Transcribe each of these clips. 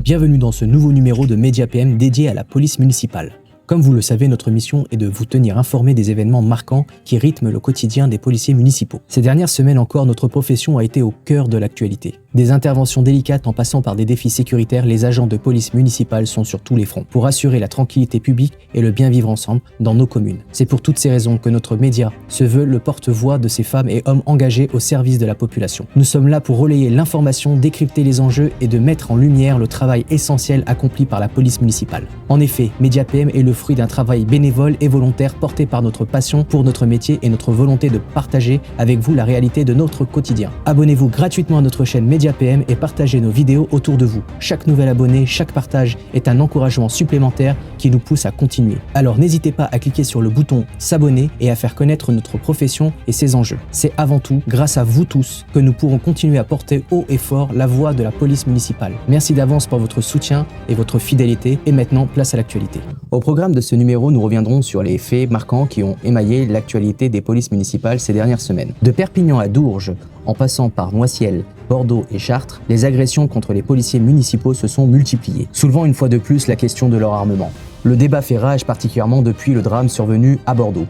Bienvenue dans ce nouveau numéro de MediaPM dédié à la police municipale. Comme vous le savez, notre mission est de vous tenir informés des événements marquants qui rythment le quotidien des policiers municipaux. Ces dernières semaines encore, notre profession a été au cœur de l'actualité. Des interventions délicates en passant par des défis sécuritaires, les agents de police municipale sont sur tous les fronts pour assurer la tranquillité publique et le bien vivre ensemble dans nos communes. C'est pour toutes ces raisons que notre média se veut le porte-voix de ces femmes et hommes engagés au service de la population. Nous sommes là pour relayer l'information, décrypter les enjeux et de mettre en lumière le travail essentiel accompli par la police municipale. En effet, MediaPM est le fruit d'un travail bénévole et volontaire porté par notre passion pour notre métier et notre volonté de partager avec vous la réalité de notre quotidien. Abonnez-vous gratuitement à notre chaîne MediaPM et partagez nos vidéos autour de vous. Chaque nouvel abonné, chaque partage est un encouragement supplémentaire qui nous pousse à continuer. Alors n'hésitez pas à cliquer sur le bouton s'abonner et à faire connaître notre profession et ses enjeux. C'est avant tout grâce à vous tous que nous pourrons continuer à porter haut et fort la voix de la police municipale. Merci d'avance pour votre soutien et votre fidélité. Et maintenant, place à l'actualité. Au programme de ce numéro, nous reviendrons sur les faits marquants qui ont émaillé l'actualité des polices municipales ces dernières semaines. De Perpignan à Dourges, en passant par Noisiel, Bordeaux et Chartres, les agressions contre les policiers municipaux se sont multipliées, soulevant une fois de plus la question de leur armement. Le débat fait rage particulièrement depuis le drame survenu à Bordeaux.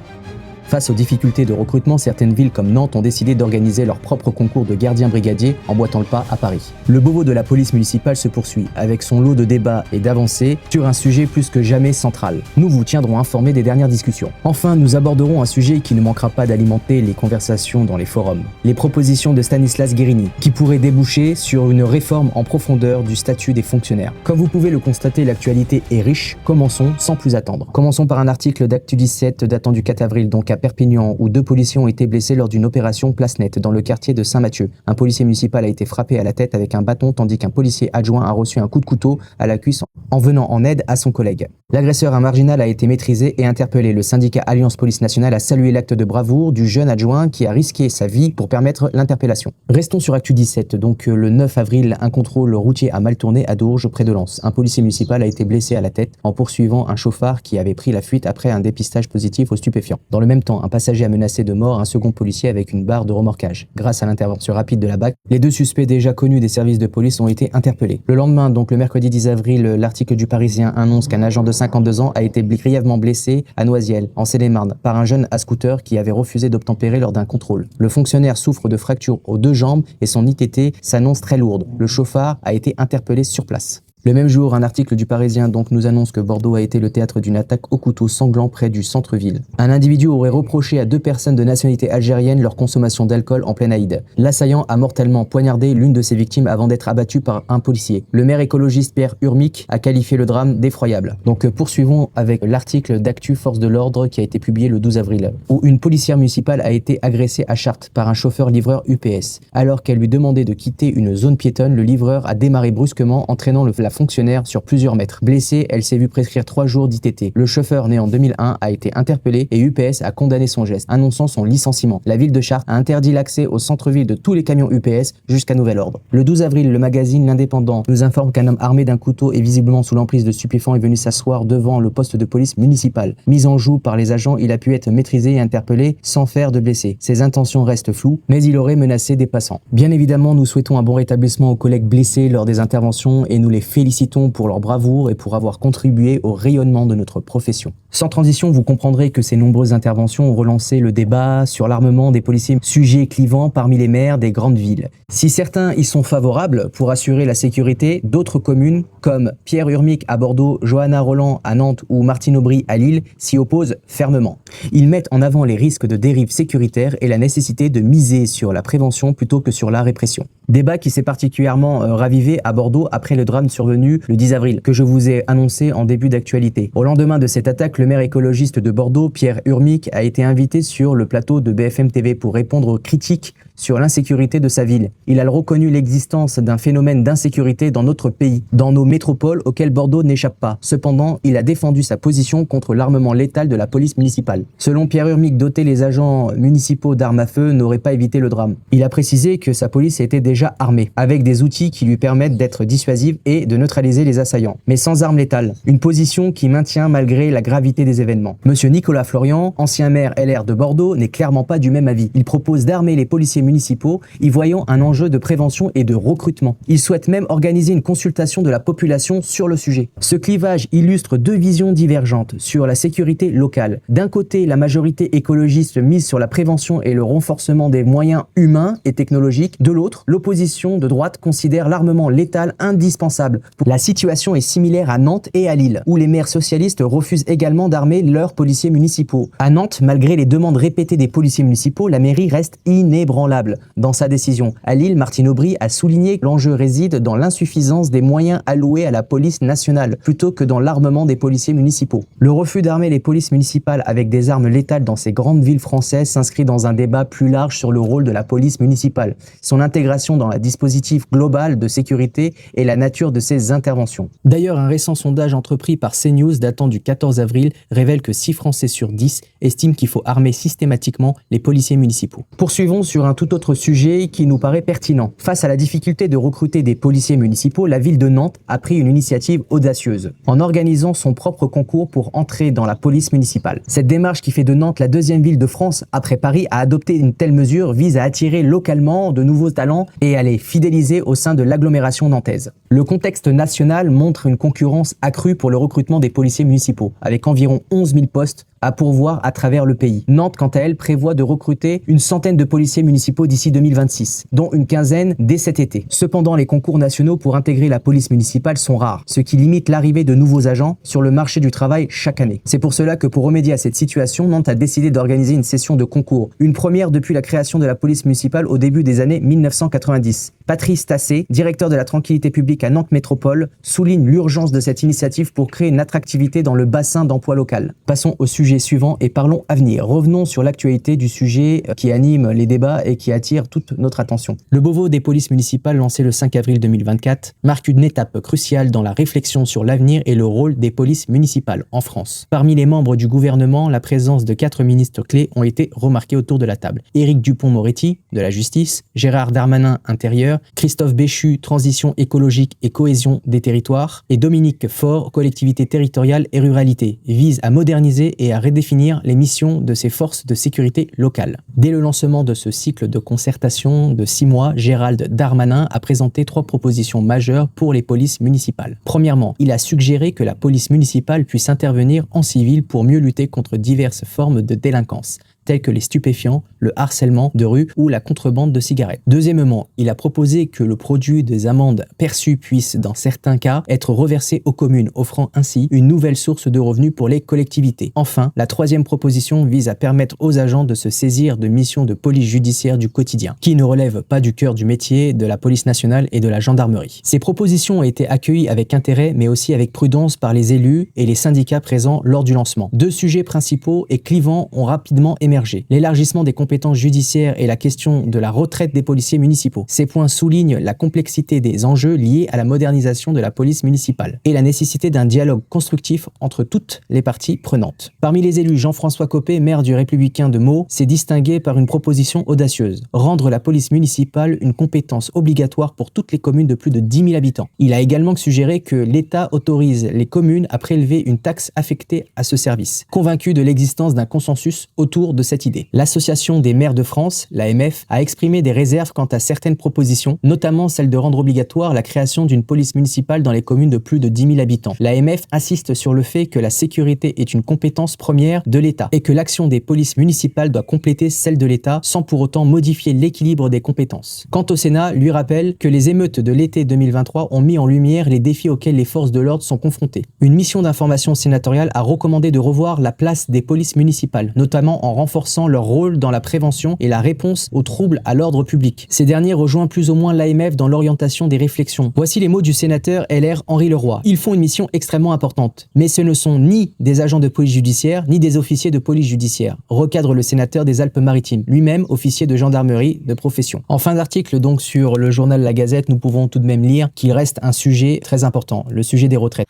Face aux difficultés de recrutement, certaines villes comme Nantes ont décidé d'organiser leur propre concours de gardiens brigadiers en boitant le pas à Paris. Le bobo de la police municipale se poursuit, avec son lot de débats et d'avancées sur un sujet plus que jamais central. Nous vous tiendrons informés des dernières discussions. Enfin, nous aborderons un sujet qui ne manquera pas d'alimenter les conversations dans les forums. Les propositions de Stanislas Guérini, qui pourraient déboucher sur une réforme en profondeur du statut des fonctionnaires. Comme vous pouvez le constater, l'actualité est riche. Commençons sans plus attendre. Commençons par un article d'Actu 17 datant du 4 avril, donc à Perpignan, où 2 policiers ont été blessés lors d'une opération Place Nette dans le quartier de Saint-Mathieu. Un policier municipal a été frappé à la tête avec un bâton tandis qu'un policier adjoint a reçu un coup de couteau à la cuisse en venant en aide à son collègue. L'agresseur, un marginal, a été maîtrisé et interpellé. Le syndicat Alliance Police Nationale a salué l'acte de bravoure du jeune adjoint qui a risqué sa vie pour permettre l'interpellation. Restons sur Actu 17. Donc le 9 avril, un contrôle routier a mal tourné à Dourges, près de Lens. Un policier municipal a été blessé à la tête en poursuivant un chauffard qui avait pris la fuite après un dépistage positif aux stupéfiants. Dans le même temps, un passager a menacé de mort un second policier avec une barre de remorquage. Grâce à l'intervention rapide de la BAC, les 2 suspects déjà connus des services de police ont été interpellés. Le lendemain, donc le mercredi 10 avril, l'article du Parisien annonce qu'un agent de 52 ans a été grièvement blessé à Noisiel, en Seine-et-Marne, par un jeune à scooter qui avait refusé d'obtempérer lors d'un contrôle. Le fonctionnaire souffre de fractures aux 2 jambes et son ITT s'annonce très lourde. Le chauffard a été interpellé sur place. Le même jour, un article du Parisien donc nous annonce que Bordeaux a été le théâtre d'une attaque au couteau sanglant près du centre-ville. Un individu aurait reproché à 2 personnes de nationalité algérienne leur consommation d'alcool en pleine Aïd. L'assaillant a mortellement poignardé l'une de ses victimes avant d'être abattu par un policier. Le maire écologiste Pierre Urmic a qualifié le drame d'effroyable. Donc poursuivons avec l'article d'Actu Force de l'Ordre qui a été publié le 12 avril, où une policière municipale a été agressée à Chartres par un chauffeur-livreur UPS. Alors qu'elle lui demandait de quitter une zone piétonne, le livreur a démarré brusquement, entraînant la fonctionnaire sur plusieurs mètres. Blessée, elle s'est vue prescrire 3 jours d'ITT. Le chauffeur, né en 2001, a été interpellé et UPS a condamné son geste, annonçant son licenciement. La ville de Chartres a interdit l'accès au centre-ville de tous les camions UPS jusqu'à nouvel ordre. Le 12 avril, le magazine L'Indépendant nous informe qu'un homme armé d'un couteau et visiblement sous l'emprise de stupéfiants est venu s'asseoir devant le poste de police municipal. Mis en joue par les agents, il a pu être maîtrisé et interpellé sans faire de blessés. Ses intentions restent floues, mais il aurait menacé des passants. Bien évidemment, nous souhaitons un bon rétablissement aux collègues blessés lors des interventions et nous les félicitons pour leur bravoure et pour avoir contribué au rayonnement de notre profession. Sans transition, vous comprendrez que ces nombreuses interventions ont relancé le débat sur l'armement des policiers, sujet clivant parmi les maires des grandes villes. Si certains y sont favorables pour assurer la sécurité, d'autres communes, comme Pierre Urmic à Bordeaux, Johanna Roland à Nantes ou Martine Aubry à Lille, s'y opposent fermement. Ils mettent en avant les risques de dérive sécuritaire et la nécessité de miser sur la prévention plutôt que sur la répression. Débat qui s'est particulièrement ravivé à Bordeaux après le drame survenu le 10 avril, que je vous ai annoncé en début d'actualité. Au lendemain de cette attaque, le maire écologiste de Bordeaux, Pierre Urmic, a été invité sur le plateau de BFM TV pour répondre aux critiques sur l'insécurité de sa ville. Il a reconnu l'existence d'un phénomène d'insécurité dans notre pays, dans nos métropoles auxquelles Bordeaux n'échappe pas. Cependant, il a défendu sa position contre l'armement létal de la police municipale. Selon Pierre Urmic, doter les agents municipaux d'armes à feu n'aurait pas évité le drame. Il a précisé que sa police était déjà armée, avec des outils qui lui permettent d'être dissuasive et de neutraliser les assaillants, mais sans armes létales. Une position qui maintient malgré la gravité des événements. Monsieur Nicolas Florian, ancien maire LR de Bordeaux, n'est clairement pas du même avis. Il propose d'armer les policiers municipaux, y voyant un enjeu de prévention et de recrutement. Ils souhaitent même organiser une consultation de la population sur le sujet. Ce clivage illustre deux visions divergentes sur la sécurité locale. D'un côté, la majorité écologiste mise sur la prévention et le renforcement des moyens humains et technologiques. De l'autre, l'opposition de droite considère l'armement létal indispensable. La situation est similaire à Nantes et à Lille, où les maires socialistes refusent également d'armer leurs policiers municipaux. À Nantes, malgré les demandes répétées des policiers municipaux, la mairie reste inébranlable dans sa décision. À Lille, Martine Aubry a souligné que l'enjeu réside dans l'insuffisance des moyens alloués à la police nationale, plutôt que dans l'armement des policiers municipaux. Le refus d'armer les polices municipales avec des armes létales dans ces grandes villes françaises s'inscrit dans un débat plus large sur le rôle de la police municipale, son intégration dans le dispositif global de sécurité et la nature de ses interventions. D'ailleurs, un récent sondage entrepris par CNews datant du 14 avril révèle que 6 Français sur 10 estiment qu'il faut armer systématiquement les policiers municipaux. Poursuivons sur un tout autre sujet qui nous paraît pertinent. Face à la difficulté de recruter des policiers municipaux, la ville de Nantes a pris une initiative audacieuse en organisant son propre concours pour entrer dans la police municipale. Cette démarche, qui fait de Nantes la deuxième ville de France après Paris à adopter une telle mesure, vise à attirer localement de nouveaux talents et à les fidéliser au sein de l'agglomération nantaise. Le contexte national montre une concurrence accrue pour le recrutement des policiers municipaux, avec environ 11 000 postes à pourvoir à travers le pays. Nantes, quant à elle, prévoit de recruter une centaine de policiers municipaux d'ici 2026, dont une quinzaine dès cet été. Cependant, les concours nationaux pour intégrer la police municipale sont rares, ce qui limite l'arrivée de nouveaux agents sur le marché du travail chaque année. C'est pour cela que, pour remédier à cette situation, Nantes a décidé d'organiser une session de concours, une première depuis la création de la police municipale au début des années 1990. Patrice Tassé, directeur de la tranquillité publique à Nantes Métropole, souligne l'urgence de cette initiative pour créer une attractivité dans le bassin d'emploi local. Passons au sujet suivant et parlons avenir. Revenons sur l'actualité du sujet qui anime les débats et qui attire toute notre attention. Le Beauvau des polices municipales, lancé le 5 avril 2024, marque une étape cruciale dans la réflexion sur l'avenir et le rôle des polices municipales en France. Parmi les membres du gouvernement, la présence de 4 ministres clés ont été remarquées autour de la table. Éric Dupond-Moretti, de la Justice, Gérald Darmanin, Intérieur, Christophe Béchu, Transition écologique et cohésion des territoires, et Dominique Faure, Collectivité territoriale et ruralité, visent à moderniser et à redéfinir les missions de ces forces de sécurité locales. Dès le lancement de ce cycle de concertation de 6 mois, Gérald Darmanin a présenté 3 propositions majeures pour les polices municipales. Premièrement, il a suggéré que la police municipale puisse intervenir en civil pour mieux lutter contre diverses formes de délinquance, tels que les stupéfiants, le harcèlement de rue ou la contrebande de cigarettes. Deuxièmement, il a proposé que le produit des amendes perçues puisse, dans certains cas, être reversé aux communes, offrant ainsi une nouvelle source de revenus pour les collectivités. Enfin, la troisième proposition vise à permettre aux agents de se saisir de missions de police judiciaire du quotidien, qui ne relèvent pas du cœur du métier de la police nationale et de la gendarmerie. Ces propositions ont été accueillies avec intérêt, mais aussi avec prudence par les élus et les syndicats présents lors du lancement. 2 sujets principaux et clivants ont rapidement émergé. L'élargissement des compétences judiciaires et la question de la retraite des policiers municipaux. Ces points soulignent la complexité des enjeux liés à la modernisation de la police municipale et la nécessité d'un dialogue constructif entre toutes les parties prenantes. Parmi les élus, Jean-François Copé, maire du Républicain de Meaux, s'est distingué par une proposition audacieuse: rendre la police municipale une compétence obligatoire pour toutes les communes de plus de 10 000 habitants. Il a également suggéré que l'État autorise les communes à prélever une taxe affectée à ce service, convaincu de l'existence d'un consensus autour de cette idée. L'Association des maires de France, l'AMF, a exprimé des réserves quant à certaines propositions, notamment celle de rendre obligatoire la création d'une police municipale dans les communes de plus de 10 000 habitants. L'AMF insiste sur le fait que la sécurité est une compétence première de l'État et que l'action des polices municipales doit compléter celle de l'État sans pour autant modifier l'équilibre des compétences. Quant au Sénat, lui rappelle que les émeutes de l'été 2023 ont mis en lumière les défis auxquels les forces de l'ordre sont confrontées. Une mission d'information sénatoriale a recommandé de revoir la place des polices municipales, notamment en renforçant leur rôle dans la prévention et la réponse aux troubles à l'ordre public. Ces derniers rejoignent plus ou moins l'AMF dans l'orientation des réflexions. Voici les mots du sénateur LR Henri Leroy. Ils font une mission extrêmement importante, mais ce ne sont ni des agents de police judiciaire, ni des officiers de police judiciaire, recadre le sénateur des Alpes-Maritimes, lui-même officier de gendarmerie de profession. En fin d'article donc sur le journal La Gazette, nous pouvons tout de même lire qu'il reste un sujet très important, le sujet des retraites.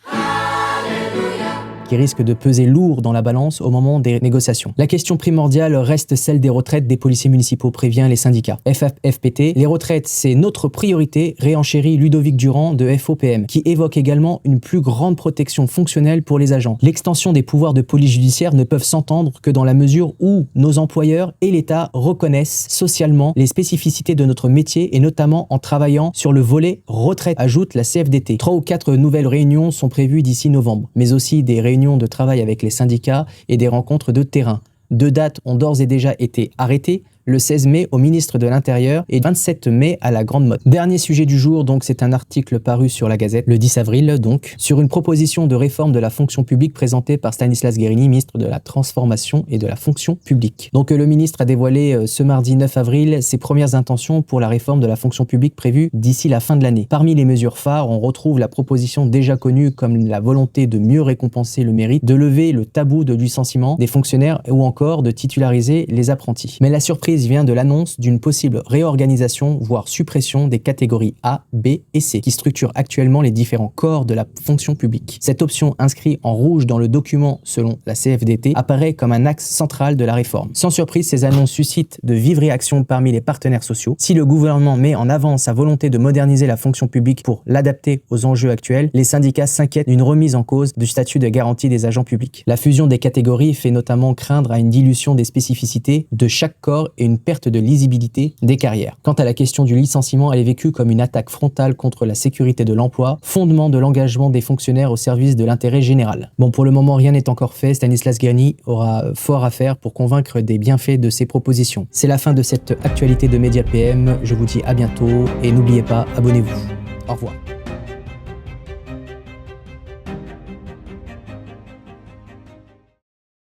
qui risque de peser lourd dans la balance au moment des négociations. La question primordiale reste celle des retraites des policiers municipaux, prévient les syndicats. FFPT, les retraites, c'est notre priorité, réenchérit Ludovic Durand de FOPM, qui évoque également une plus grande protection fonctionnelle pour les agents. L'extension des pouvoirs de police judiciaire ne peuvent s'entendre que dans la mesure où nos employeurs et l'État reconnaissent socialement les spécificités de notre métier et notamment en travaillant sur le volet retraite, ajoute la CFDT. 3 ou 4 nouvelles réunions sont prévues d'ici novembre, mais aussi des réunions de travail avec les syndicats et des rencontres de terrain. 2 dates ont d'ores et déjà été arrêtées, le 16 mai au ministre de l'Intérieur et 27 mai à la Grande Motte. Dernier sujet du jour, donc c'est un article paru sur la Gazette le 10 avril, donc, sur une proposition de réforme de la fonction publique présentée par Stanislas Guerini, ministre de la Transformation et de la fonction publique. Donc le ministre a dévoilé ce mardi 9 avril ses premières intentions pour la réforme de la fonction publique prévue d'ici la fin de l'année. Parmi les mesures phares, on retrouve la proposition déjà connue comme la volonté de mieux récompenser le mérite, de lever le tabou de licenciement des fonctionnaires ou encore de titulariser les apprentis. Mais la surprise vient de l'annonce d'une possible réorganisation, voire suppression des catégories A, B et C, qui structurent actuellement les différents corps de la fonction publique. Cette option inscrite en rouge dans le document selon la CFDT apparaît comme un axe central de la réforme. Sans surprise, ces annonces suscitent de vives réactions parmi les partenaires sociaux. Si le gouvernement met en avant sa volonté de moderniser la fonction publique pour l'adapter aux enjeux actuels, les syndicats s'inquiètent d'une remise en cause du statut de garantie des agents publics. La fusion des catégories fait notamment craindre à une dilution des spécificités de chaque corps et une perte de lisibilité des carrières. Quant à la question du licenciement, elle est vécue comme une attaque frontale contre la sécurité de l'emploi, fondement de l'engagement des fonctionnaires au service de l'intérêt général. Bon, pour le moment, rien n'est encore fait. Stanislas Guerini aura fort à faire pour convaincre des bienfaits de ses propositions. C'est la fin de cette actualité de Mediapm. Je vous dis à bientôt et n'oubliez pas, abonnez-vous. Au revoir.